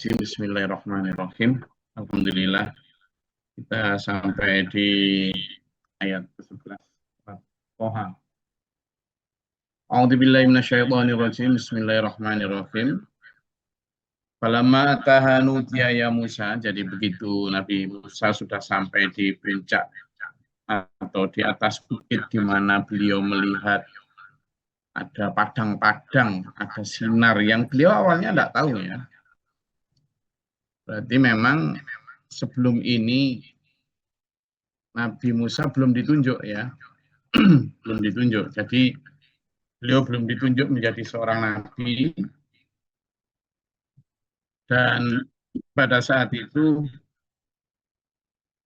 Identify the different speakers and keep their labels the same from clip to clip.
Speaker 1: Bismillahirrahmanirrahim. Alhamdulillah kita sampai di ayat ke-11. Toha. A'udzubillahi minasyaitonirrajim. Bismillahirrahmanirrahim. Falamma ataha nudiya ya Musa. Jadi begitu Nabi Musa sudah sampai di puncak atau di atas bukit di mana beliau melihat ada padang-padang, ada sinar yang beliau awalnya tidak tahu ya. Berarti memang sebelum ini Nabi Musa belum ditunjuk ya, belum ditunjuk. Jadi beliau belum ditunjuk menjadi seorang nabi. Dan pada saat itu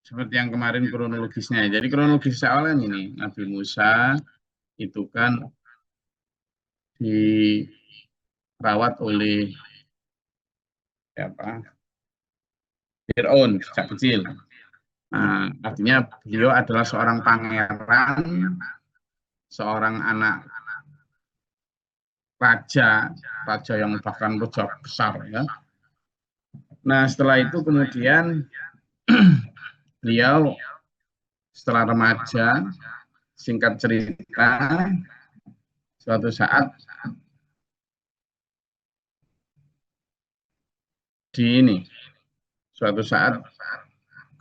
Speaker 1: seperti yang kemarin kronologisnya. Jadi kronologis awalnya ini Nabi Musa itu kan dirawat oleh Fir'aun sejak kecil. Nah, artinya beliau adalah seorang pangeran, seorang anak raja yang bahkan raja besar ya. Nah, setelah itu kemudian beliau setelah remaja, singkat cerita, suatu saat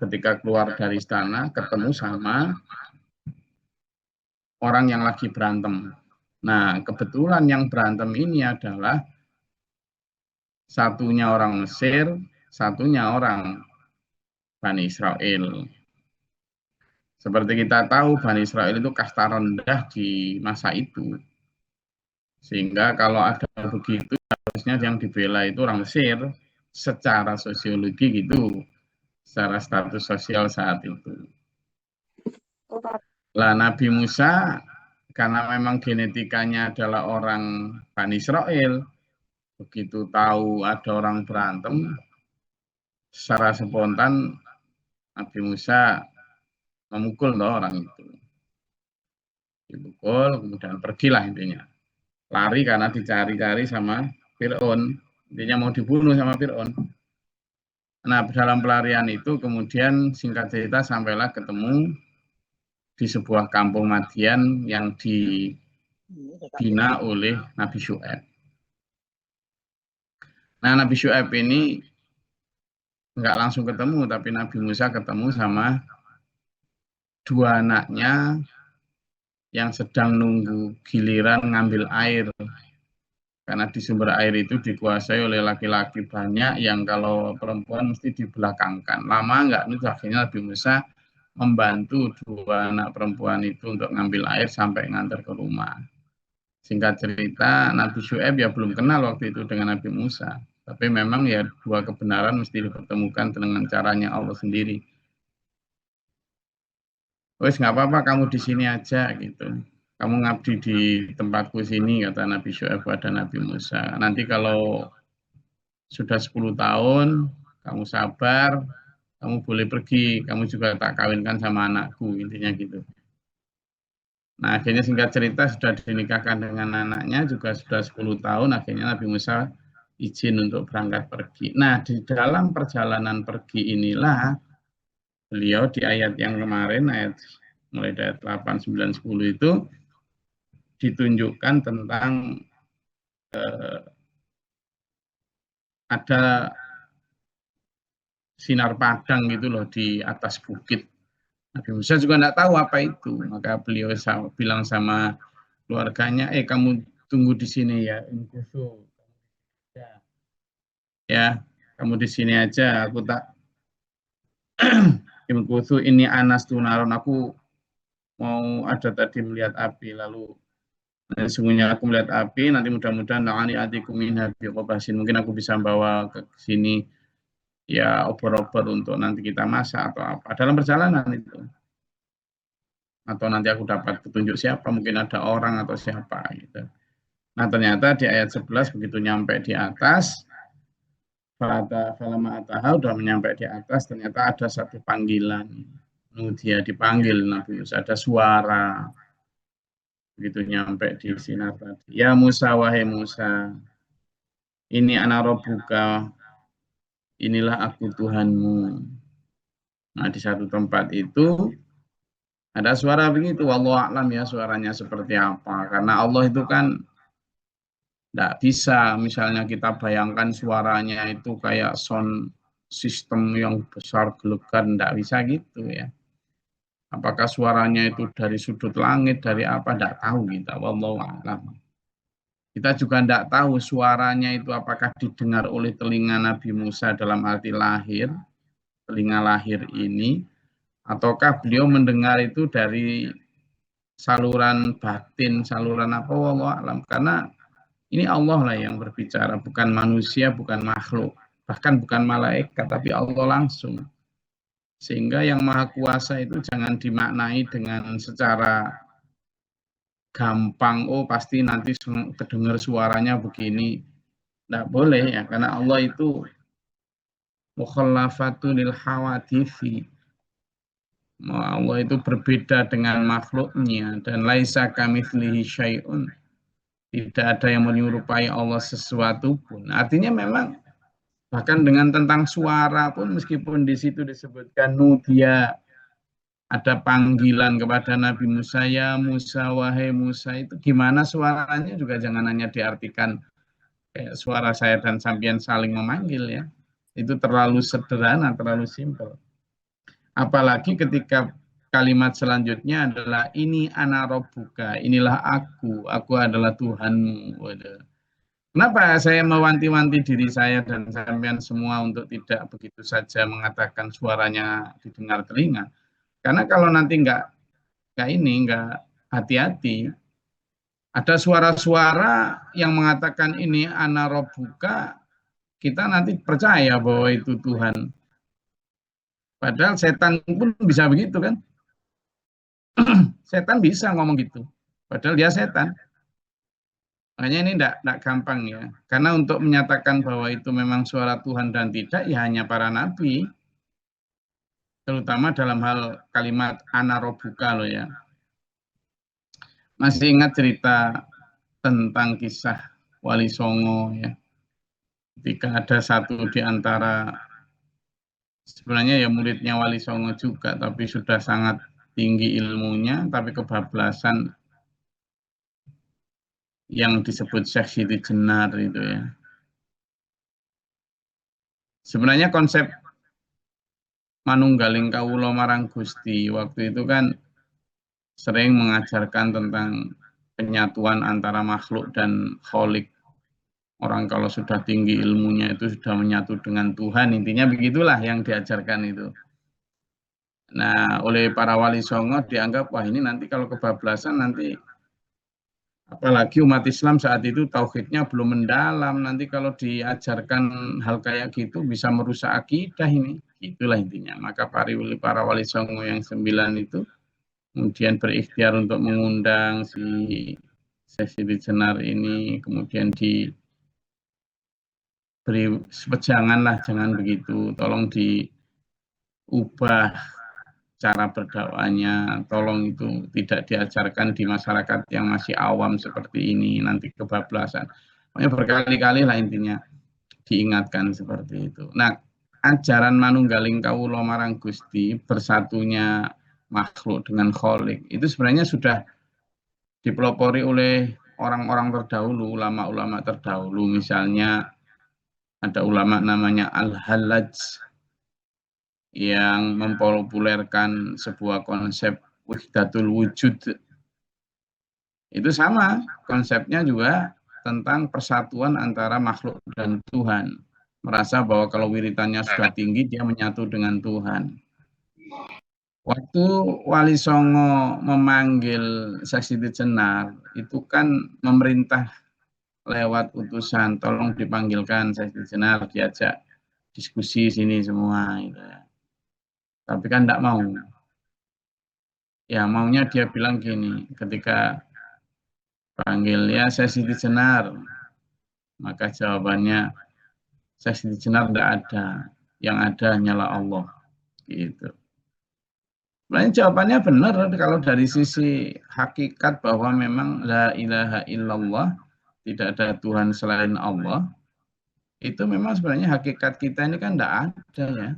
Speaker 1: ketika keluar dari istana ketemu sama orang yang lagi berantem. Nah, kebetulan yang berantem ini adalah satunya orang Mesir, satunya orang Bani Israel. Seperti kita tahu, Bani Israel itu kasta rendah di masa itu. Sehingga kalau ada begitu, harusnya yang dibela itu orang Mesir secara sosiologi gitu, secara status sosial saat itu. Lah Nabi Musa karena memang genetikanya adalah orang Bani Israel, begitu tahu ada orang berantem, secara spontan Nabi Musa memukul orang itu. Dipukul, kemudian pergilah intinya. Lari karena dicari-cari sama Fir'aun. Intinya mau dibunuh sama Fir'aun. Nah, dalam pelarian itu kemudian singkat cerita sampailah ketemu di sebuah kampung Madian yang dibina oleh Nabi Syu'aib. Nah, Nabi Syu'aib ini nggak langsung ketemu, tapi Nabi Musa ketemu sama dua anaknya yang sedang nunggu giliran ngambil air. Karena di sumber air itu dikuasai oleh laki-laki banyak yang kalau perempuan mesti dibelakangkan. Lama nggak, itu akhirnya Nabi Musa membantu dua anak perempuan itu untuk ngambil air sampai ngantar ke rumah. Singkat cerita, Nabi Syu'aib ya belum kenal waktu itu dengan Nabi Musa. Tapi memang ya dua kebenaran mesti dipertemukan dengan caranya Allah sendiri. Wes nggak apa-apa kamu di sini aja gitu. Kamu ngabdi di tempatku sini, kata Nabi Syu'aib pada Nabi Musa. Nanti kalau sudah 10 tahun, kamu sabar, kamu boleh pergi, kamu juga tak kawinkan sama anakku, intinya gitu. Nah, akhirnya singkat cerita sudah dinikahkan dengan anaknya, juga sudah 10 tahun, akhirnya Nabi Musa izin untuk berangkat pergi. Nah, di dalam perjalanan pergi inilah, beliau di ayat yang kemarin, ayat mulai dari 8, 9, 10 itu, ditunjukkan tentang ada sinar padang gitu loh di atas bukit. Nabi Musa juga tidak tahu apa itu, maka beliau bilang sama keluarganya, kamu tunggu di sini ya, kamu di sini aja, aku tak imkusu ini anas tunaron, aku mau ada tadi melihat api, lalu sesungguhnya aku melihat api, nanti mudah-mudahan la'ani atikum min habi qobasin, mungkin aku bisa bawa ke sini ya obor-obor untuk nanti kita masak atau apa dalam perjalanan itu, atau nanti aku dapat petunjuk siapa, mungkin ada orang atau siapa gitu. Nah, ternyata di ayat 11 begitu nyampe di atas, falama ataha udah nyampe di atas, ternyata ada satu panggilan. Dia dipanggil Nabi Musa, ada suara. Begitu nyampe di sinar tadi. Ya Musa, wahai Musa, ini ana rabbuka, inilah aku Tuhanmu. Nah, di satu tempat itu ada suara begitu, wallahu a'lam ya suaranya seperti apa. Karena Allah itu kan tidak bisa, misalnya kita bayangkan suaranya itu kayak sound system yang besar gelegar, tidak bisa gitu ya. Apakah suaranya itu dari sudut langit, dari apa, tidak tahu kita, wallahu a'lam. Kita juga tidak tahu suaranya itu apakah didengar oleh telinga Nabi Musa dalam arti lahir, telinga lahir ini, ataukah beliau mendengar itu dari saluran batin, saluran apa, wallahu a'lam. Karena ini Allah lah yang berbicara, bukan manusia, bukan makhluk, bahkan bukan malaikat, tapi Allah langsung. Sehingga yang maha kuasa itu jangan dimaknai dengan secara gampang, oh pasti nanti kedengar suaranya begini. Tidak boleh ya, karena Allah itu mukhallafatun lil hawadithi. Allah itu berbeda dengan makhluknya, dan laisa kamitslihi syai'un. Tidak ada yang menyerupai Allah sesuatu pun. Artinya memang bahkan dengan tentang suara pun meskipun di situ disebutkan nudia, ada panggilan kepada Nabi Musa, ya Musa, wahai Musa, itu gimana suaranya juga jangan hanya diartikan kayak suara saya dan sampean saling memanggil ya. Itu terlalu sederhana, terlalu simpel. Apalagi ketika kalimat selanjutnya adalah ini ana rabbuka, inilah aku adalah Tuhanmu. Waduh. Kenapa saya mewanti-wanti diri saya dan sampean semua untuk tidak begitu saja mengatakan suaranya didengar telinga? Karena kalau nanti nggak hati-hati, ada suara-suara yang mengatakan ini ana rabbuka, kita nanti percaya bahwa itu Tuhan. Padahal setan pun bisa begitu kan? Setan bisa ngomong gitu. Padahal dia setan. Makanya ini tidak gampang ya. Karena untuk menyatakan bahwa itu memang suara Tuhan dan tidak, ya hanya para nabi. Terutama dalam hal kalimat anarobuka loh ya. Masih ingat cerita tentang kisah Wali Songo ya. Ketika ada satu di antara, sebenarnya ya muridnya Wali Songo juga, tapi sudah sangat tinggi ilmunya, tapi kebablasan yang disebut Syekh Siti Jenar itu ya. Sebenarnya konsep manunggaling kawula marang Gusti waktu itu kan sering mengajarkan tentang penyatuan antara makhluk dan kholik. Orang kalau sudah tinggi ilmunya itu sudah menyatu dengan Tuhan, intinya begitulah yang diajarkan itu. Nah, oleh para wali songo dianggap, wah ini nanti kalau kebablasan nanti, apalagi umat Islam saat itu tauhidnya belum mendalam, nanti kalau diajarkan hal kayak gitu bisa merusak akidah ini. Itulah intinya. Maka para wali songo yang 9 itu kemudian berikhtiar untuk mengundang si Siti Jenar ini, kemudian diberi sepejangan lah, jangan begitu, tolong diubah cara berdakwahnya, tolong itu tidak diajarkan di masyarakat yang masih awam seperti ini, nanti kebablasan. Pokoknya berkali-kali lah intinya diingatkan seperti itu. Nah, ajaran manunggaling kawula marang Gusti, bersatunya makhluk dengan kholik, itu sebenarnya sudah dipelopori oleh orang-orang terdahulu, ulama-ulama terdahulu. Misalnya ada ulama namanya Al-Hallaj yang mempopulerkan sebuah konsep wahdatul wujud. Itu sama, konsepnya juga tentang persatuan antara makhluk dan Tuhan. Merasa bahwa kalau wiritannya sudah tinggi, dia menyatu dengan Tuhan. Waktu Wali Songo memanggil Syekh Siti Jenar, itu kan memerintah lewat utusan, tolong dipanggilkan Syekh Siti Jenar, diajak diskusi sini semua. Gitu ya. Tapi kan tidak mau. Ya maunya dia bilang gini, ketika panggil ya Syekh Siti Jenar, maka jawabannya Syekh Siti Jenar tidak ada, yang ada hanyalah Allah. Gitu. Sebenarnya jawabannya benar kalau dari sisi hakikat bahwa memang la ilaha illallah, tidak ada Tuhan selain Allah, itu memang sebenarnya hakikat kita ini kan tidak ada ya.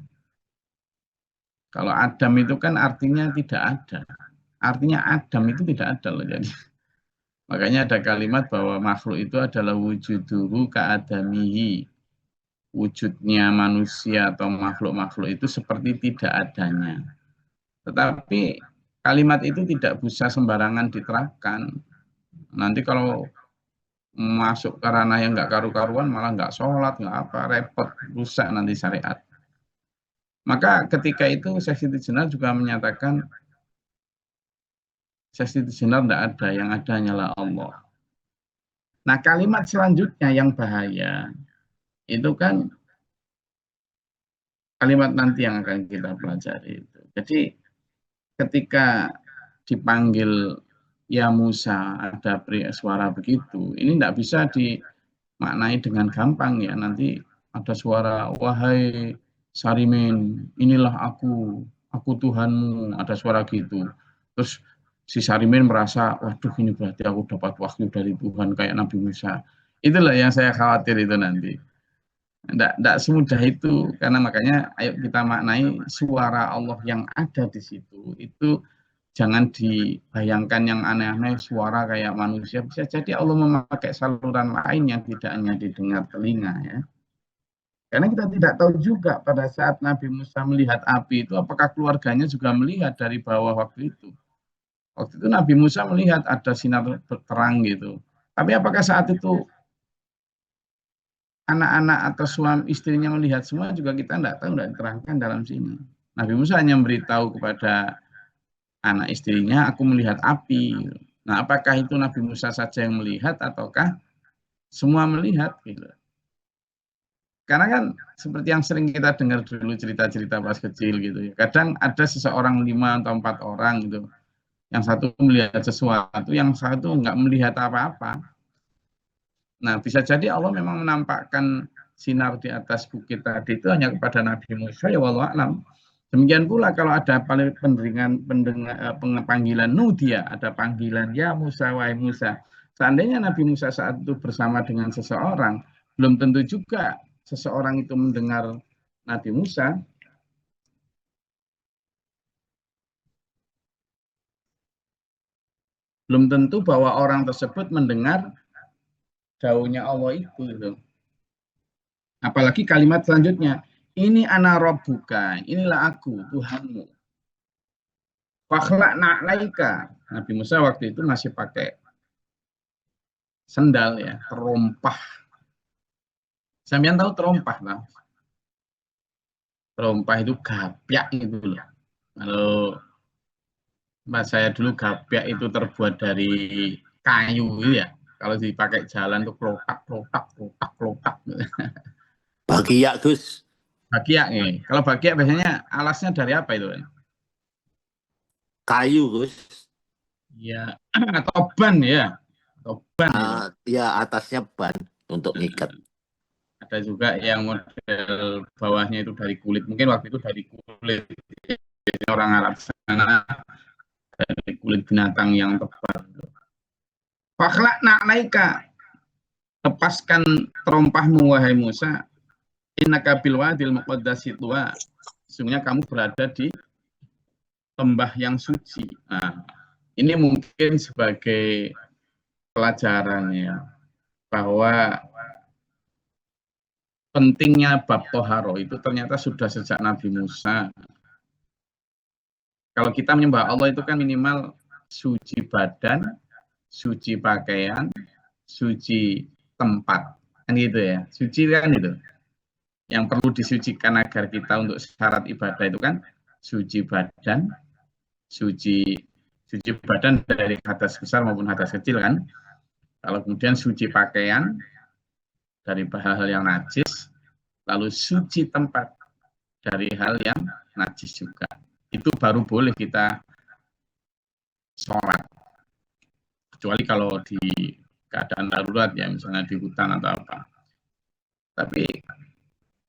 Speaker 1: Kalau Adam itu kan artinya tidak ada. Artinya Adam itu tidak ada loh. Jadi makanya ada kalimat bahwa makhluk itu adalah wujuduhu ka'adamihi. Wujudnya manusia atau makhluk-makhluk itu seperti tidak adanya. Tetapi kalimat itu tidak bisa sembarangan diterapkan. Nanti kalau masuk ke ranah yang nggak karu-karuan malah nggak sholat, nggak apa, repot, rusak nanti syariat. Maka ketika itu Syekh Siti Jenar juga menyatakan Syekh Siti Jenar tidak ada, yang ada hanyalah Allah. Nah kalimat selanjutnya yang bahaya itu kan kalimat nanti yang akan kita pelajari itu. Jadi ketika dipanggil ya Musa, ada suara begitu, ini tidak bisa dimaknai dengan gampang ya. Nanti ada suara, wahai Sarimin, inilah aku Tuhanmu, ada suara gitu. Terus si Sarimin merasa, waduh ini berarti aku dapat wahyu dari Tuhan kayak Nabi Musa. Itulah yang saya khawatir itu nanti. Tidak semudah itu, karena makanya ayo kita maknai suara Allah yang ada di situ. Itu jangan dibayangkan yang aneh-aneh, suara kayak manusia. Bisa jadi Allah memakai saluran lain yang tidak hanya didengar telinga ya. Karena kita tidak tahu juga pada saat Nabi Musa melihat api itu, apakah keluarganya juga melihat dari bawah waktu itu. Waktu itu Nabi Musa melihat ada sinar terang gitu. Tapi apakah saat itu anak-anak atau suami istrinya melihat semua juga kita tidak tahu, tidak diterangkan dalam sini. Nabi Musa hanya memberitahu kepada anak istrinya, aku melihat api. Nah, apakah itu Nabi Musa saja yang melihat ataukah semua melihat? Gitu. Karena kan seperti yang sering kita dengar dulu cerita-cerita pas kecil gitu ya. Kadang ada seseorang 5 atau 4 orang gitu. Yang satu melihat sesuatu, yang satu nggak melihat apa-apa. Nah, bisa jadi Allah memang menampakkan sinar di atas bukit tadi itu hanya kepada Nabi Musa, ya wallahu alam. Demikian pula kalau ada panggilan Nudia, ada panggilan ya Musa, wahai Musa. Seandainya Nabi Musa saat itu bersama dengan seseorang, belum tentu juga seseorang itu mendengar Nabi Musa. Belum tentu bahwa orang tersebut mendengar dawuhnya Allah itu. Gitu. Apalagi kalimat selanjutnya, ini ana rabbuka, inilah aku, Tuhanmu. Fakhla'na 'alaika. Nabi Musa waktu itu masih pakai sendal ya, terompah. Sampeyan tahu terompah lah. Terompah itu gapyak itu loh. Kalau mas saya dulu gapyak itu terbuat dari kayu ya. Kalau dipakai jalan tuh klotak, klotak, klotak, klotak.
Speaker 2: Bagiak, Gus.
Speaker 1: Bagiak nih. Kalau bagiak biasanya alasnya dari apa itu?
Speaker 2: Kayu, Gus.
Speaker 1: Ya, atau ban ya. Atau ban itu.
Speaker 2: Ya, atasnya ban untuk ngikat.
Speaker 1: Ada juga yang model bawahnya itu dari kulit. Mungkin waktu itu dari kulit. Orang Arab sana dari kulit binatang yang tebal. Fakhla'na 'alaika. Lepaskan terompahmu wahai Musa. Innaka bil wadil muqaddasi tuwa. Sesungguhnya kamu berada di lembah yang suci. Nah, ini mungkin sebagai pelajarannya bahwa pentingnya bab toharo itu ternyata sudah sejak Nabi Musa. Kalau kita menyembah Allah itu kan minimal suci badan, suci pakaian, suci tempat. Kan gitu ya. Suci kan itu. Yang perlu disucikan agar kita untuk syarat ibadah itu kan suci badan, suci badan dari hadas besar maupun hadas kecil kan. Kalau kemudian suci pakaian dari hal-hal yang najis, lalu suci tempat dari hal yang najis juga. Itu baru boleh kita sholat. Kecuali kalau di keadaan darurat ya, misalnya di hutan atau apa. Tapi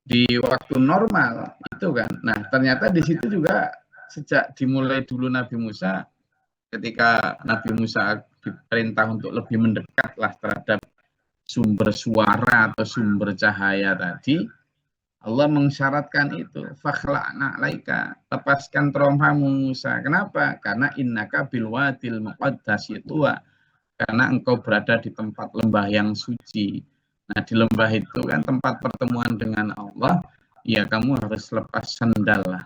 Speaker 1: di waktu normal itu kan. Nah, ternyata di situ juga sejak dimulai dulu Nabi Musa, ketika Nabi Musa diperintah untuk lebih mendekatlah terhadap sumber suara atau sumber cahaya tadi, Allah mensyaratkan itu, fakhla'na alaika, lepaskan terompamu Musa. Kenapa? Karena innaka bilwadil muqaddasi tuwa, karena engkau berada di tempat lembah yang suci. Nah, di lembah itu kan tempat pertemuan dengan Allah, ya kamu harus lepas sandal lah.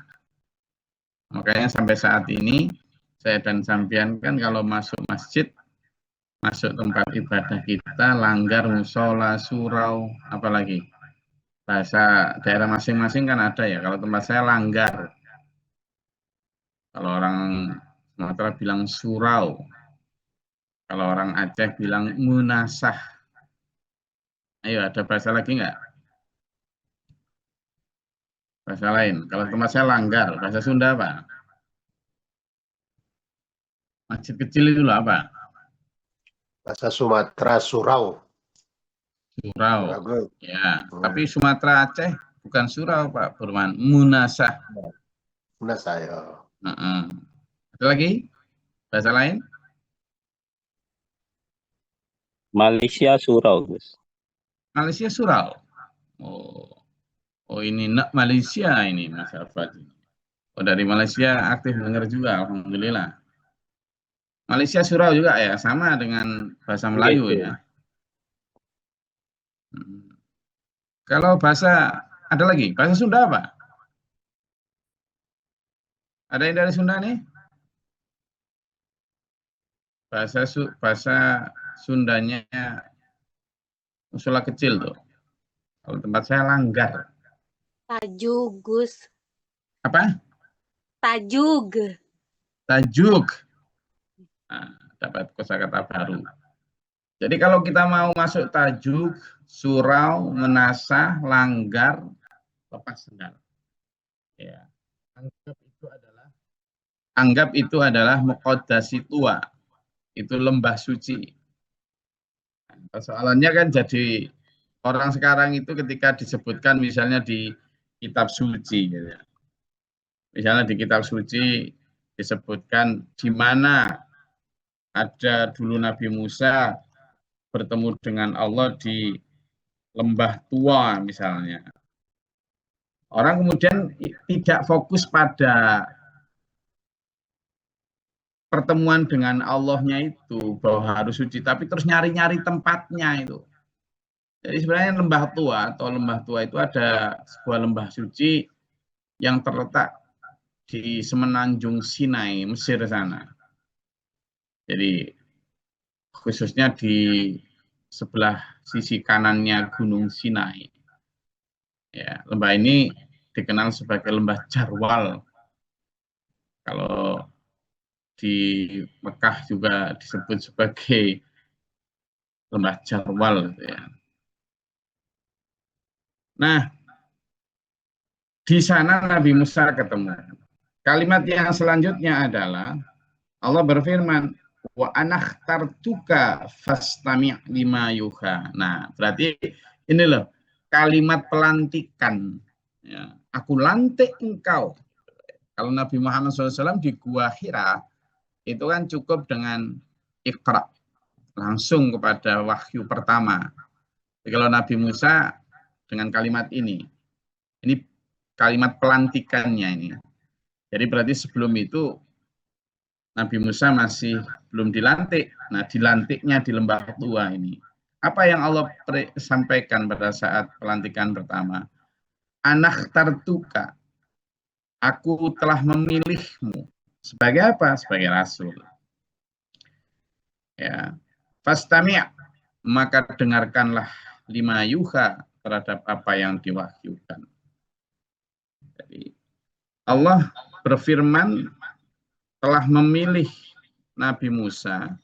Speaker 1: Makanya sampai saat ini, saya dan sampean kan kalau masuk masjid, masuk tempat ibadah kita, langgar, musola, surau, apalagi bahasa daerah masing-masing kan ada ya. Kalau tempat saya langgar, kalau orang Sumatera bilang surau, kalau orang Aceh bilang munasah. Ayo, ada bahasa lagi nggak? Bahasa lain. Kalau tempat saya langgar, bahasa Sunda apa? Masjid kecil itu loh apa?
Speaker 3: Bahasa Sumatera surau.
Speaker 1: Surau.
Speaker 3: Bagus.
Speaker 1: Ya, tapi Sumatera Aceh bukan surau Pak Burman, munasah.
Speaker 3: Nah saya.
Speaker 1: Ada lagi? Bahasa lain?
Speaker 4: Malaysia surau, Gus.
Speaker 1: Malaysia surau. Oh ini nak Malaysia ini Mas Arfad. Oh dari Malaysia aktif dengar juga, alhamdulillah. Malaysia surau juga ya, sama dengan bahasa Melayu ya. Kalau bahasa ada lagi, bahasa Sunda apa? Ada yang dari Sunda nih? Bahasa Sundanya musola kecil tuh. Kalau tempat saya langgar.
Speaker 5: Tajuk, Gus.
Speaker 1: Apa?
Speaker 5: Tajuk.
Speaker 1: Tajuk. Nah, dapat kosakata baru. Jadi kalau kita mau masuk tajuk, surau, menasah, langgar, lepas sendal. Ya. Anggap itu adalah muqaddasi tua. Itu lembah suci. Persoalannya kan jadi orang sekarang itu ketika disebutkan misalnya di kitab suci gitu ya. Misalnya di kitab suci disebutkan di mana ada dulu Nabi Musa bertemu dengan Allah di lembah tua misalnya. Orang kemudian tidak fokus pada pertemuan dengan Allahnya itu bahwa harus suci, tapi terus nyari-nyari tempatnya itu. Jadi sebenarnya lembah tua atau lembah tua itu ada sebuah lembah suci yang terletak di semenanjung Sinai, Mesir sana. Jadi khususnya di sebelah sisi kanannya Gunung Sinai. Ya, lembah ini dikenal sebagai lembah Jarwal. Kalau di Mekah juga disebut sebagai lembah Jarwal. Ya. Nah, di sana Nabi Musa ketemu. Kalimat yang selanjutnya adalah Allah berfirman, wa anakhtartuka fastami' lima yuha. Nah, berarti ini loh kalimat pelantikan. Ya, aku lantik engkau. Kalau Nabi Muhammad SAW di Gua Hira itu kan cukup dengan Iqra, langsung kepada wahyu pertama. Jadi kalau Nabi Musa dengan kalimat ini kalimat pelantikannya ini. Jadi berarti sebelum itu Nabi Musa masih belum dilantik. Nah, dilantiknya di lembah tua ini. Apa yang Allah sampaikan pada saat pelantikan pertama? Anakhtartuka. Aku telah memilihmu. Sebagai apa? Sebagai rasul. Ya. Fastami', maka dengarkanlah lima yuha terhadap apa yang diwahyukan. Jadi Allah berfirman telah memilih Nabi Musa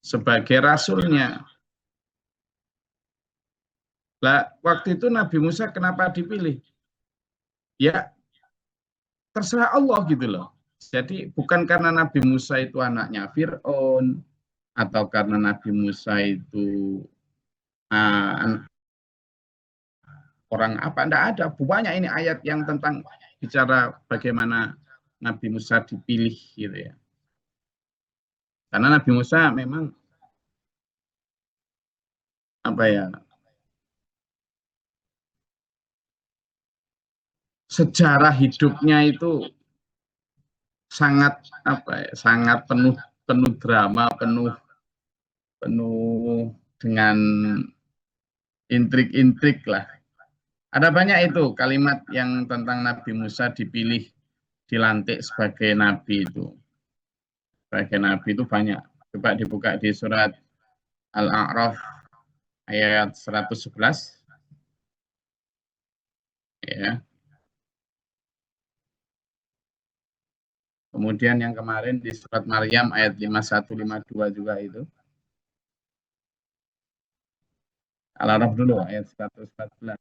Speaker 1: sebagai rasulnya. Lah, waktu itu Nabi Musa kenapa dipilih? Ya, terserah Allah gitu loh. Jadi bukan karena Nabi Musa itu anaknya Fir'aun, atau karena Nabi Musa itu orang apa, enggak ada. Banyak ini ayat yang tentang bicara bagaimana Nabi Musa dipilih gitu ya. Karena Nabi Musa memang apa ya, sejarah hidupnya itu sangat apa ya, sangat penuh penuh drama, penuh penuh dengan intrik-intrik lah. Ada banyak itu kalimat yang tentang Nabi Musa dipilih dilantik sebagai nabi itu. Sebagai nabi itu banyak. Coba dibuka di surat Al-A'raf ayat 111. Ya. Kemudian yang kemarin di surat Maryam ayat 51-52 juga itu. Al-A'raf dulu ayat 114.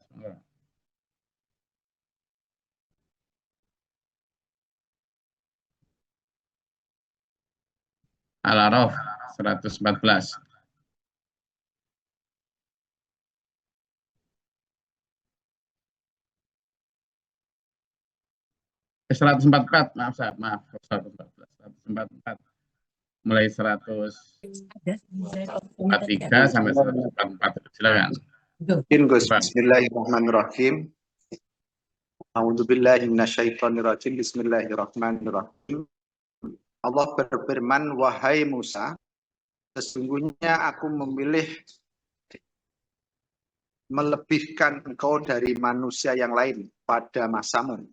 Speaker 1: Al-A'raf 114. 144, maaf 114. 144. Mulai 143 sampai 144. Silakan.
Speaker 6: Bismillahirrahmanirrahim. A'udzubillahi minasyaitonirrajim. Bismillahirrahmanirrahim. Allah berfirman, wahai Musa, sesungguhnya aku memilih melebihkan engkau dari manusia yang lain pada masamu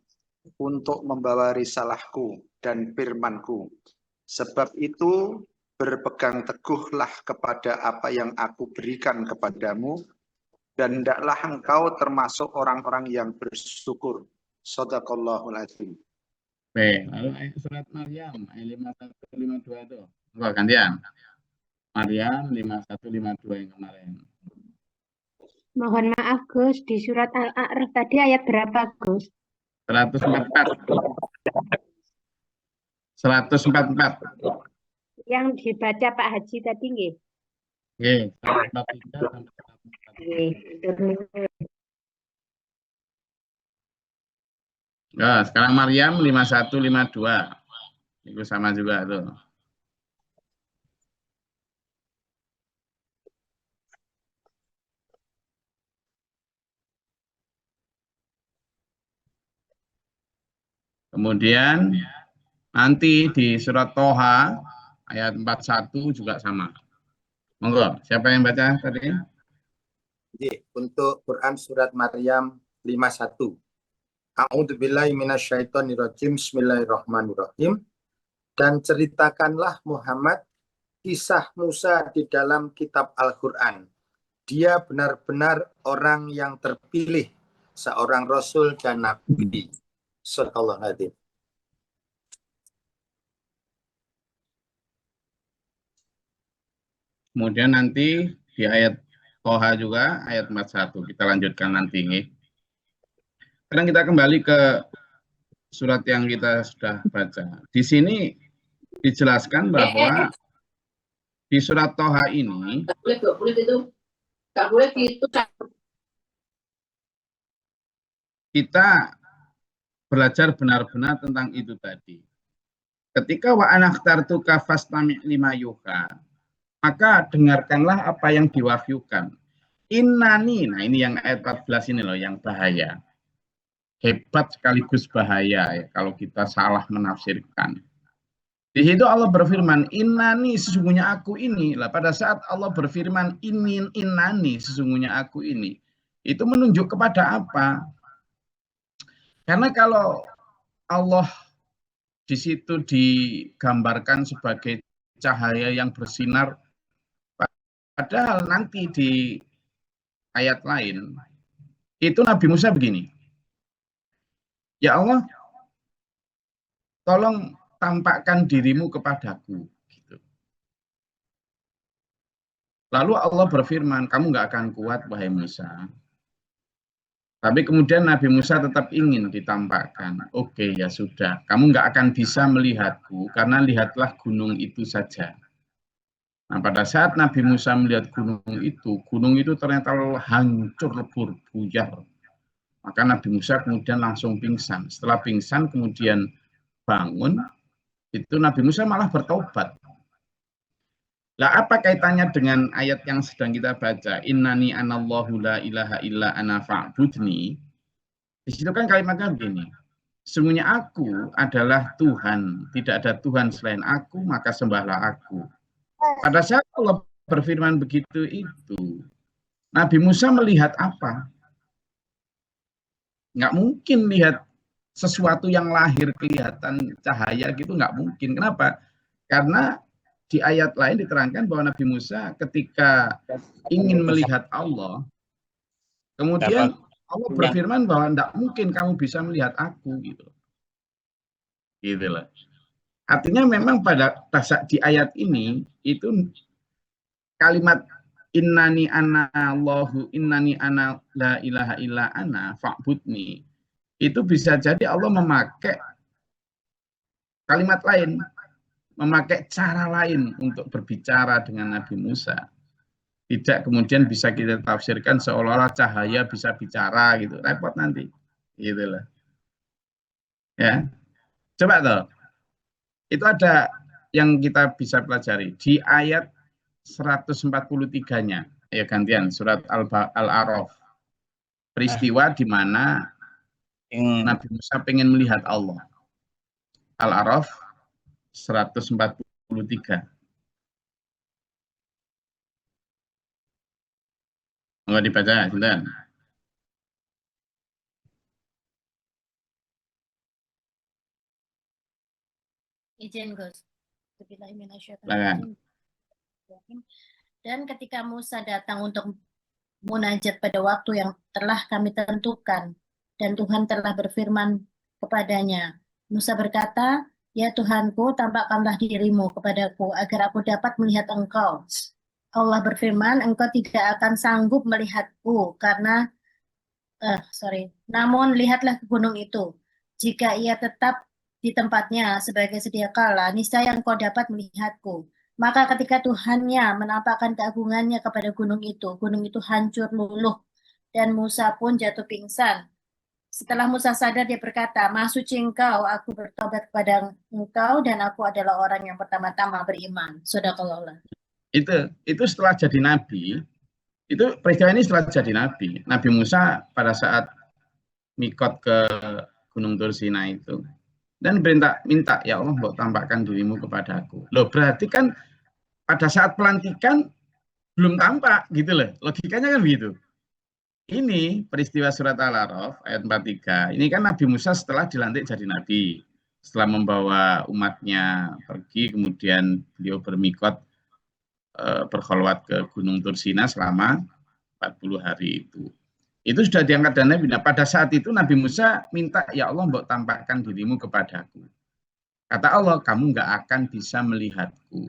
Speaker 6: untuk membawa risalahku dan firmanku. Sebab itu berpegang teguhlah kepada apa yang aku berikan kepadamu, dan hendaklah engkau termasuk orang-orang yang bersyukur. Shadaqallahul adzim.
Speaker 1: Baik, lalu ayat surat Maryam ayat 51-52 itu. Enggak gantian. Maryam 51-52 yang kemarin.
Speaker 5: Mohon maaf Gus, di surat Al-A'raf tadi ayat berapa Gus?
Speaker 1: 144. 144.
Speaker 5: Yang dibaca Pak Haji tadi nggih?
Speaker 1: Oke, 143 sampai 144.
Speaker 5: Nggih.
Speaker 1: Nah, sekarang Maryam 51-52. Itu sama juga tuh. Kemudian nanti di surat Toha ayat 41 juga sama. Monggo, siapa yang baca tadi?
Speaker 7: Untuk Quran surat Maryam 51. A'udzubillahi minasyaitonirrajim. Bismillahirrahmanirrahim. Dan ceritakanlah Muhammad kisah Musa di dalam kitab Al-Quran. Dia benar-benar orang yang terpilih, seorang rasul dan nabi. Shadaqallahul adzim.
Speaker 1: Kemudian nanti di ayat Toha juga, ayat 41. Kita lanjutkan nanti. Sekarang kita kembali ke surat yang kita sudah baca. Di sini dijelaskan bahwa di surat Toha ini kita belajar benar-benar tentang itu tadi. Ketika wa anakhtartuka fastami' lima yuha, maka dengarkanlah apa yang diwahyukan. Innani, nah ini yang ayat 14 ini loh yang bahaya. Hebat sekaligus bahaya ya, kalau kita salah menafsirkan. Di situ Allah berfirman, innani, sesungguhnya aku ini. Lah pada saat Allah berfirman innani, sesungguhnya aku ini, itu menunjuk kepada apa? Karena kalau Allah di situ digambarkan sebagai cahaya yang bersinar, padahal nanti di ayat lain itu Nabi Musa begini, ya Allah, tolong tampakkan dirimu kepadaku. Gitu. Lalu Allah berfirman, kamu nggak akan kuat wahai Musa. Tapi kemudian Nabi Musa tetap ingin ditampakkan. Oke, ya sudah. Kamu nggak akan bisa melihatku karena lihatlah gunung itu saja. Nah, pada saat Nabi Musa melihat gunung itu ternyata hancur lebur, buyar. Maka Nabi Musa kemudian langsung pingsan. Setelah pingsan kemudian bangun, itu Nabi Musa malah bertobat. Lah apa kaitannya dengan ayat yang sedang kita baca? Innani anallahu la ilaha illa ana fa'budni. Di situ kan kalimatnya begini. Sesungguhnya aku adalah Tuhan, tidak ada Tuhan selain aku, maka sembahlah aku. Pada saat Allah berfirman begitu itu, Nabi Musa melihat apa? Nggak mungkin lihat sesuatu yang lahir kelihatan cahaya gitu, nggak mungkin. Kenapa? Karena di ayat lain diterangkan bahwa Nabi Musa ketika ingin melihat Allah, kemudian Allah berfirman bahwa tidak mungkin kamu bisa melihat aku gitu. Gitulah. Artinya memang pada di ayat ini itu kalimat innani ana Allahu innani ana la ilaha illa ana fa'budni itu bisa jadi Allah memakai kalimat lain, memakai cara lain untuk berbicara dengan Nabi Musa. Tidak kemudian bisa kita tafsirkan seolah-olah cahaya bisa bicara gitu. Repot nanti. Gitu loh. Ya. Coba toh. Itu ada yang kita bisa pelajari di ayat 143-nya. Ya gantian surat Al-A'raf. Peristiwa di mana Nabi Musa pengen melihat Allah. Al-A'raf 143. Mau dibaca, silakan.
Speaker 8: Izin Gus.
Speaker 1: Silakan.
Speaker 8: Dan ketika Musa datang untuk munajat pada waktu yang telah kami tentukan, dan Tuhan telah berfirman kepadanya, Musa berkata, ya Tuhanku, tampakkanlah dirimu kepadaku agar aku dapat melihat engkau. Allah berfirman, engkau tidak akan sanggup melihatku karena, namun lihatlah ke gunung itu. Jika ia tetap di tempatnya sebagai sedia kala, niscaya engkau dapat melihatku. Maka ketika Tuhannya menampakkan keagungannya kepada gunung itu hancur luluh, dan Musa pun jatuh pingsan. Setelah Musa sadar, dia berkata, Maha suci engkau, aku bertobat kepada engkau, dan aku adalah orang yang pertama-tama beriman. Sadaqallah.
Speaker 1: Itu setelah jadi nabi, itu peristiwa ini setelah jadi nabi. Nabi Musa pada saat mikot ke Gunung Tur Sinai itu, dan minta, ya Allah, mbok tampakkan dirimu kepada aku. Loh, berarti kan pada saat pelantikan belum tampak gitu loh. Logikanya kan begitu. Ini peristiwa surat Al-A'raf ayat 43. Ini kan Nabi Musa setelah dilantik jadi nabi. Setelah membawa umatnya pergi, kemudian beliau bermikot berkholwat ke Gunung Tur Sinai selama 40 hari itu. Itu sudah diangkat dan Nabi. Nah, pada saat itu Nabi Musa minta, ya Allah, mbok tampakkan dirimu kepadaku. Kata Allah, kamu nggak akan bisa melihatku.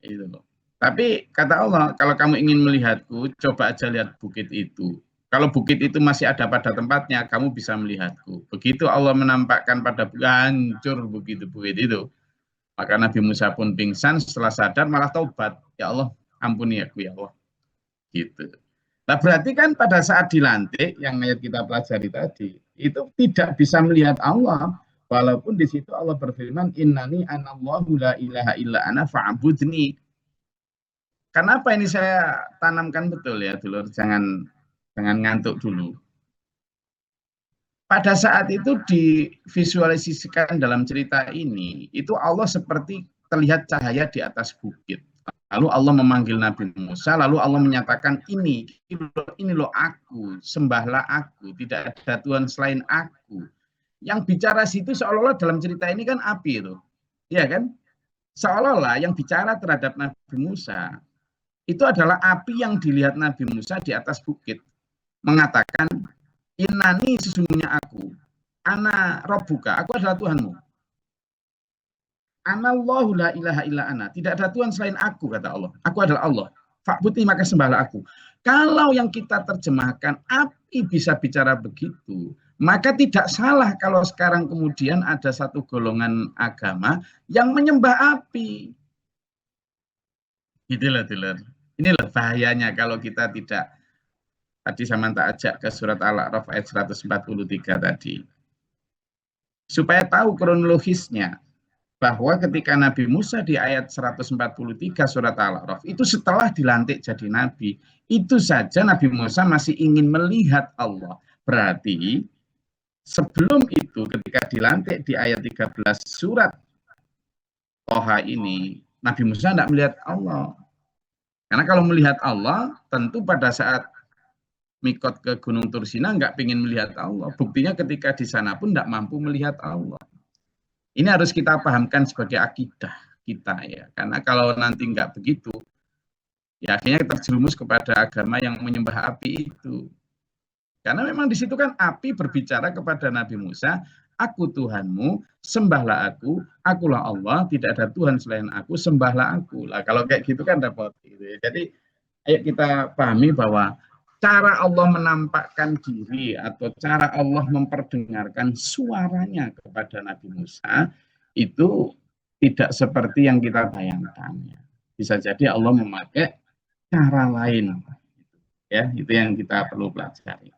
Speaker 1: Itu loh. Tapi kata Allah, kalau kamu ingin melihatku, coba aja lihat bukit itu. Kalau bukit itu masih ada pada tempatnya, kamu bisa melihatku. Begitu Allah menampakkan pada hancur begitu bukit itu, maka Nabi Musa pun pingsan. Setelah sadar malah taubat, ya Allah, ampuni aku ya Allah. Gitu. Nah, berarti kan pada saat dilantik yang ayat kita pelajari tadi, itu tidak bisa melihat Allah. Walaupun di situ Allah berfirman, innani anallahu la ilaha illa ana fa'budni. Kenapa ini saya tanamkan betul ya, dulur, jangan ngantuk dulu. Pada saat itu divisualisasikan dalam cerita ini, itu Allah seperti terlihat cahaya di atas bukit. Lalu Allah memanggil Nabi Musa, lalu Allah menyatakan ini loh aku, sembahlah aku, tidak ada Tuhan selain aku. Yang bicara situ seolah-olah dalam cerita ini kan api itu, ya kan? Seolah-olah yang bicara terhadap Nabi Musa itu adalah api yang dilihat Nabi Musa di atas bukit, mengatakan, innani sesungguhnya aku, ana robbuka, aku adalah Tuhanmu. Anallahu la ilaha illa ana, tidak ada Tuhan selain aku, kata Allah. Aku adalah Allah. Fa'budni, maka sembahlah aku. Kalau yang kita terjemahkan api bisa bicara begitu, maka tidak salah kalau sekarang kemudian ada satu golongan agama yang menyembah api. Itulah, inilah bahayanya kalau kita tidak, tadi saya tak ajak ke surat Al-A'raf ayat 143 tadi. Supaya tahu kronologisnya. bahwa ketika Nabi Musa di ayat 143 surat Al-A'raf itu setelah dilantik jadi nabi, itu saja Nabi Musa masih ingin melihat Allah. Berarti sebelum itu ketika dilantik di ayat 13 surat Toha ini, Nabi Musa tidak melihat Allah. Karena kalau melihat Allah, tentu pada saat mikot ke Gunung Tursina nggak pengen melihat Allah. Buktinya ketika di sana pun tidak mampu melihat Allah. Ini harus kita pahamkan sebagai akidah kita ya. Karena kalau nanti nggak begitu, ya akhirnya terjerumus kepada agama yang menyembah api itu. Karena memang di situ kan api berbicara kepada Nabi Musa, aku Tuhanmu, sembahlah aku, akulah Allah, tidak ada Tuhan selain aku, sembahlah aku. Lah kalau kayak gitu kan dapat gitu ya. Jadi ayo kita pahami bahwa cara Allah menampakkan diri atau cara Allah memperdengarkan suaranya kepada Nabi Musa itu tidak seperti yang kita bayangkan. Bisa jadi Allah memakai cara lain. Ya, itu yang kita perlu pelajari.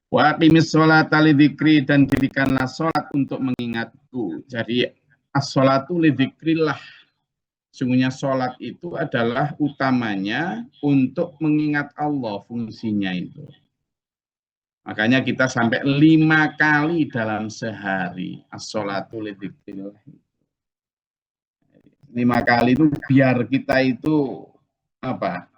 Speaker 1: Wa aqimis sholata lidzikri, dan dirikanlah sholat untuk mengingatku. Jadi as-sholatu lidzikrillah. Sungguhnya sholat itu adalah utamanya untuk mengingat Allah, fungsinya itu. Makanya kita sampai 5 kali dalam sehari as-sholatu lidzikrillah. 5 kali itu biar kita itu apa?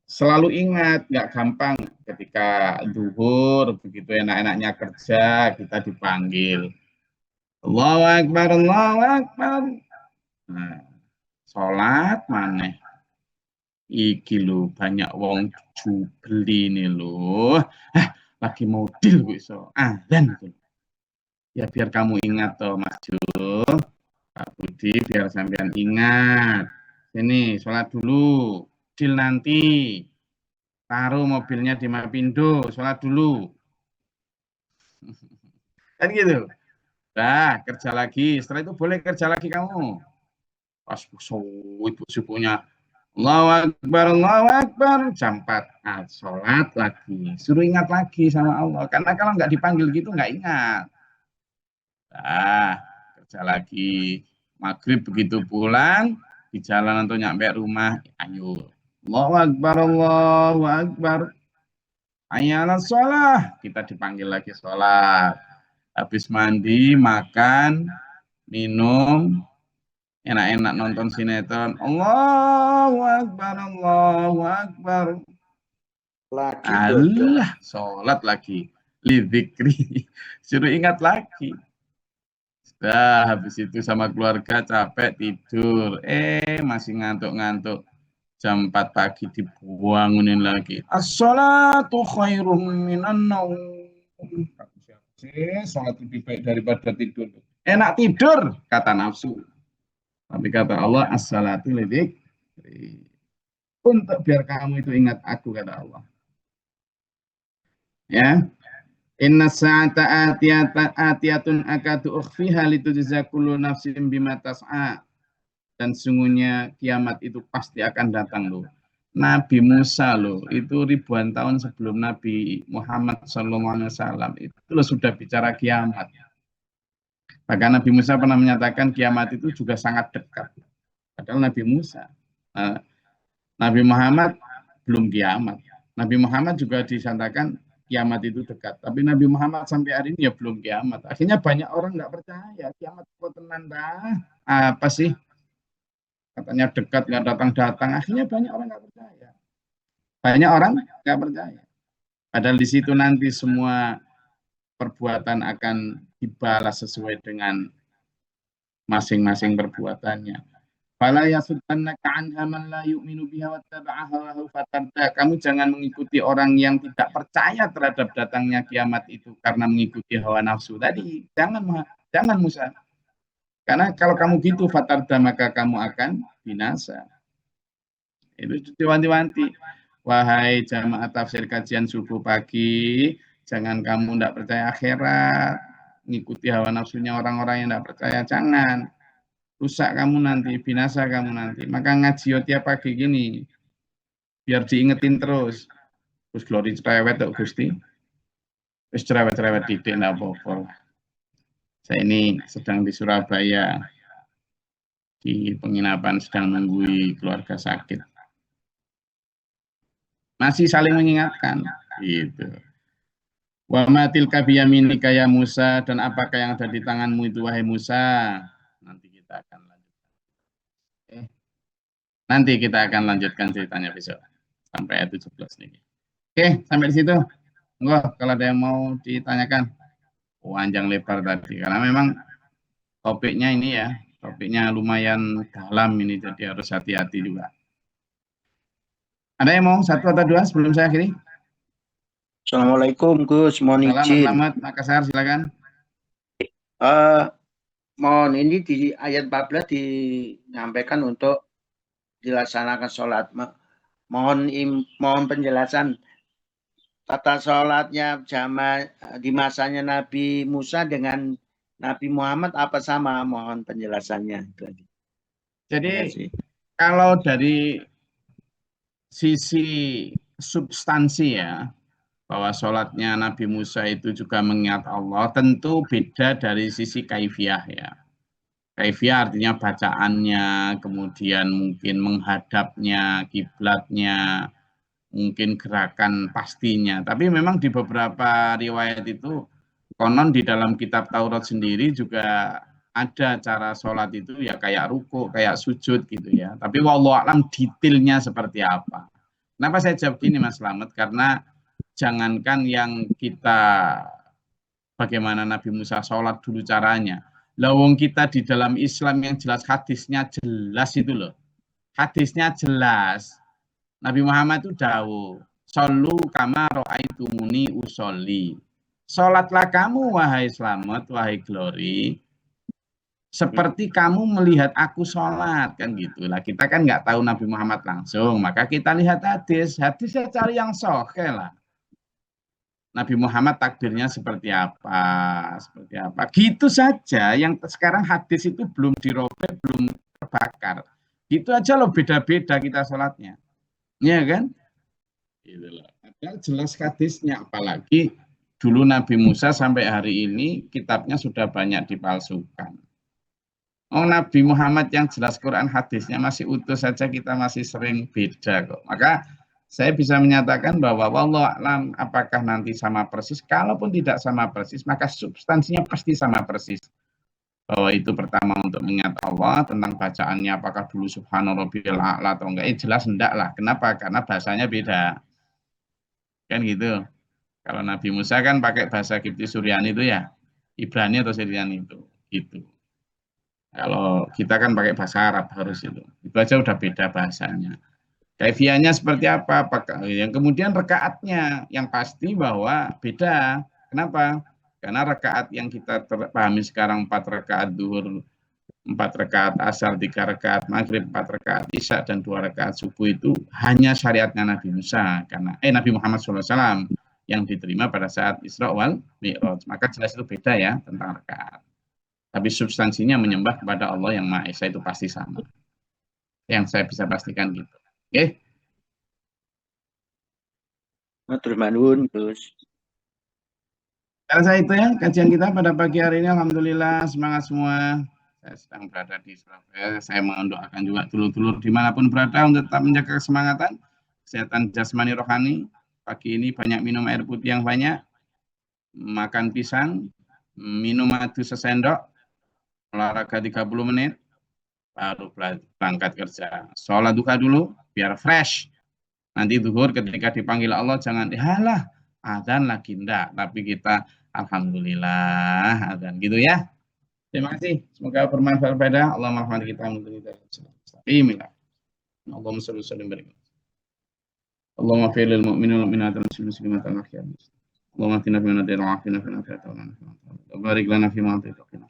Speaker 1: Selalu ingat, nggak gampang ketika zuhur begitu enak-enaknya kerja kita dipanggil. Allahu Akbar, Allahu Akbar. Nah, sholat maneh iki lho banyak wong jubli nih lho, lagi mau deal iso azan ya, biar kamu ingat toh Mas Jo, Pak Budi, biar sampean ingat sini sholat dulu, deal nanti taruh mobilnya di Mapindo, sholat dulu kan gitu. Nah, kerja lagi, setelah itu boleh kerja lagi kamu. Pas ibu-ibunya Allahu Akbar, jam 4 sholat lagi, suruh ingat lagi sama Allah, karena kalau nggak dipanggil gitu nggak ingat. Nah, kerja lagi, maghrib begitu pulang di jalan untuk nyampe rumah, ayo Allahu Akbar, ayalah sholat, kita dipanggil lagi sholat. Habis mandi, makan, minum, enak-enak nonton sinetron, Allahu Akbar.
Speaker 6: Lagi
Speaker 1: Allah, sholat lagi, lidzikri, suruh ingat lagi. Sudah, habis itu sama keluarga capek tidur, masih ngantuk-ngantuk. Jam 4 pagi dibangunin lagi. As-sholatu khairum minan naum. Sholat lebih baik daripada tidur. Enak tidur, kata nafsu. Tapi kata Allah, as-salatu lidzikri. Untuk biar kamu itu ingat aku, kata Allah. Ya. Inna sa'ata atiyatun akadu ukhfiha litujza kullu nafsin bima tas'a. Dan sungguhnya kiamat itu pasti akan datang loh. Nabi Musa loh, itu ribuan tahun sebelum Nabi Muhammad SAW itu loh sudah bicara kiamat. Bahkan Nabi Musa pernah menyatakan kiamat itu juga sangat dekat. Padahal Nabi Musa, Nabi Muhammad belum kiamat. Nabi Muhammad juga disatakan kiamat itu dekat. Tapi Nabi Muhammad sampai hari ini ya belum kiamat. Akhirnya banyak orang nggak percaya kiamat kok tenan dah. Apa sih? Katanya dekat, nggak datang-datang. Akhirnya banyak orang nggak percaya. Banyak orang nggak percaya. Padahal di situ nanti semua perbuatan akan dibalas sesuai dengan masing-masing perbuatannya. Fala yasuddannaka anha man la yu'minu biha wattaba'a hawahu fatarda. Kamu jangan mengikuti orang yang tidak percaya terhadap datangnya kiamat itu karena mengikuti hawa nafsu tadi. Jangan Musa. Karena kalau kamu gitu fatarda, maka kamu akan binasa. Itu diwanti-wanti. Wahai jamaah tafsir kajian subuh pagi, jangan kamu tidak percaya akhirat, ngikuti hawa nafsunya orang-orang yang tidak percaya, jangan. Rusak kamu nanti, binasa kamu nanti. Maka ngaji tiap pagi gini, biar diingetin terus. Terus glori cerewet tuh Gusti. Terus cerewet-cerewet didik, tidak apa-apa. Saya ini sedang di Surabaya, di penginapan sedang menunggu keluarga sakit. Masih saling mengingatkan, gitu. Wa ma tilka biyaminika ya Musa, dan apakah yang ada di tanganmu itu wahai Musa? Nanti kita akan lanjutkan. Nanti kita akan lanjutkan ceritanya besok sampai ayat 17 nih. Oke, sampai di situ. Enggak, kalau ada yang mau ditanyakan. Panjang lebar tadi karena memang topiknya ini ya, topiknya lumayan dalam ini, jadi harus hati-hati juga. Ada yang mau satu atau dua sebelum saya akhiri?
Speaker 9: Assalamualaikum Gus, mohon
Speaker 1: Salam,
Speaker 9: izin.
Speaker 1: selamat, Makassar, silakan.
Speaker 9: Mohon ini di ayat 14 dinyampaikan untuk dilaksanakan sholat. Mohon penjelasan tata sholatnya di masanya Nabi Musa dengan Nabi Muhammad apa sama? Mohon penjelasannya.
Speaker 1: Jadi kalau dari sisi substansi ya, bahwa sholatnya Nabi Musa itu juga mengingat Allah, tentu beda dari sisi kaifiah ya. Kaifiah artinya bacaannya, kemudian mungkin menghadapnya, kiblatnya, mungkin gerakan pastinya. Tapi memang di beberapa riwayat itu, konon di dalam kitab Taurat sendiri juga ada cara sholat itu ya kayak ruku, kayak sujud gitu ya. Tapi wallahu a'lam detailnya seperti apa. Kenapa saya jawab gini Mas Slamet? Karena jangankan yang kita bagaimana Nabi Musa sholat dulu caranya. Lawang kita di dalam Islam yang jelas hadisnya jelas itu loh. Hadisnya jelas. Nabi Muhammad itu dawuh, "Shollu kama ra'aitumuni usolli." Sholatlah kamu wahai Slamet, wahai Glory, seperti kamu melihat aku sholat, kan gitu lah. Kita kan nggak tahu Nabi Muhammad langsung, maka kita lihat hadis. Hadisnya cari yang sahih lah. Nabi Muhammad takbirnya seperti apa, gitu saja. Yang sekarang hadis itu belum dirobek, belum terbakar. Gitu aja loh, beda-beda kita sholatnya, ya kan? Itulah. Ada jelas hadisnya, apalagi dulu Nabi Musa sampai hari ini kitabnya sudah banyak dipalsukan. Oh, Nabi Muhammad yang jelas Quran hadisnya masih utuh saja kita masih sering beda kok. Maka saya bisa menyatakan bahwa wallahu a'lam apakah nanti sama persis. Kalaupun tidak sama persis, maka substansinya pasti sama persis. Bahwa itu pertama untuk mengingat Allah, tentang bacaannya apakah dulu subhana rabbiyal a'la atau enggak. Jelas enggak lah. Kenapa? Karena bahasanya beda. Kan gitu. Kalau Nabi Musa kan pakai bahasa Kipti Suryani itu ya, Ibrani atau Syriani itu. Gitu. Kalau kita kan pakai bahasa Arab harus itu. Itu aja udah beda bahasanya. Kaifiahnya seperti apa? Yang kemudian rekaatnya yang pasti bahwa beda. Kenapa? Karena rekaat yang kita pahami sekarang 4 rekaat duhur, 4 rekaat asar, 3 rekaat maghrib, 4 rekaat isya, dan 2 rekaat subuh itu hanya syariatnya Nabi Musa, karena Nabi Muhammad SAW yang diterima pada saat Isra wal Mi'raj. Maka jelas itu beda ya tentang rekaat. Tapi substansinya menyembah kepada Allah yang Maha Esa itu pasti sama. Yang saya bisa pastikan gitu. Oke.
Speaker 9: Matur nuwun, Gus.
Speaker 1: Saya itu ya kajian kita pada pagi hari ini. Alhamdulillah semangat semua. Saya sedang berada di Surabaya. Saya mendoakan juga dulur-dulur dimanapun berada untuk tetap menjaga kesemangatan, kesehatan jasmani rohani. Pagi ini banyak minum air putih yang banyak, makan pisang, minum madu sesendok, olahraga 30 menit, baru berangkat kerja. Sholat duha dulu biar fresh. Nanti zuhur ketika dipanggil Allah jangan halah adzan lagi, enggak, tapi kita alhamdulillah adzan gitu ya. Terima kasih, semoga bermanfaat pada Allah merahmati kita untuk kita. Allahumma shalli wa sallim barik. Allahumma fil lil mu'minin wal mu'minat wal muslimin wal muslimat. Allahumma atina fi man hadayta wa afina fi man afiyata wa barik lana fi ma atayta wa qina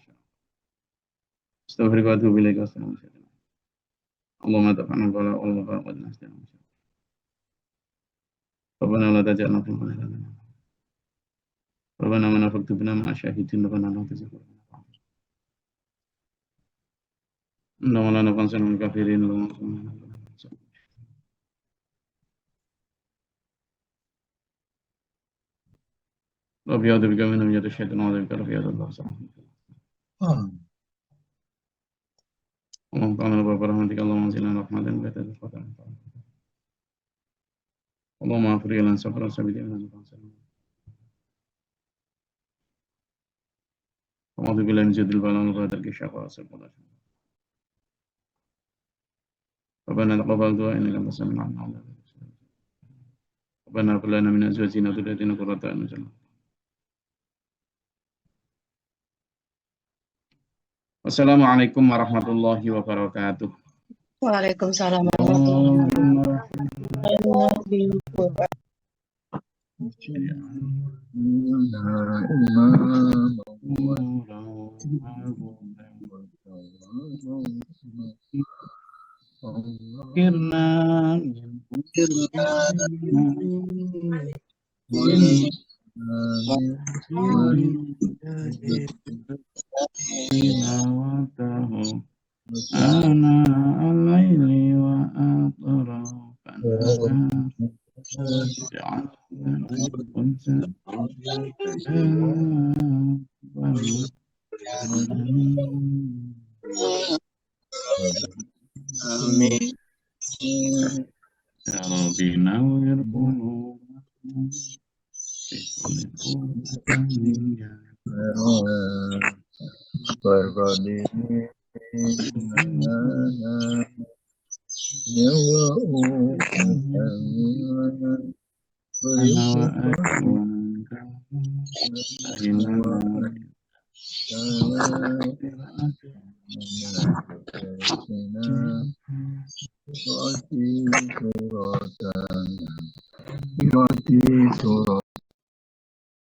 Speaker 1: astaghfiruka wa atubu ilaika. Allahumma taqabbal bala Allah wa qad nasdana. Rabbana la taj'alna fi man Rabbana man faktubna ma syahidin rabbana la tuzigh Allahumma la nafsana min kafirin Rabbi a'udzu bika min syaitanir rajim wa a'udzu bika Allah ta'ala wa rahmatika Allahumma zilna rahmatan wa ta'ala. Allahumma afri lan sabra sabidin lan fasal. A'udzu billahi min syaitonir rajim wa a'udzu billahi Rabbana taqabbal du'a innaka antas samiul 'alim. Rabbana hab lana min azwajina wa dhurriyyatina qurrata a'yun. Wassalamualaikum warahmatullahi wabarakatuh.
Speaker 8: Waalaikumsalam warahmatullahi wabarakatuh.
Speaker 1: Ana al-laili wa atrafan
Speaker 2: Amin.
Speaker 1: Ya Rabbi nawwir qulubana
Speaker 10: Surah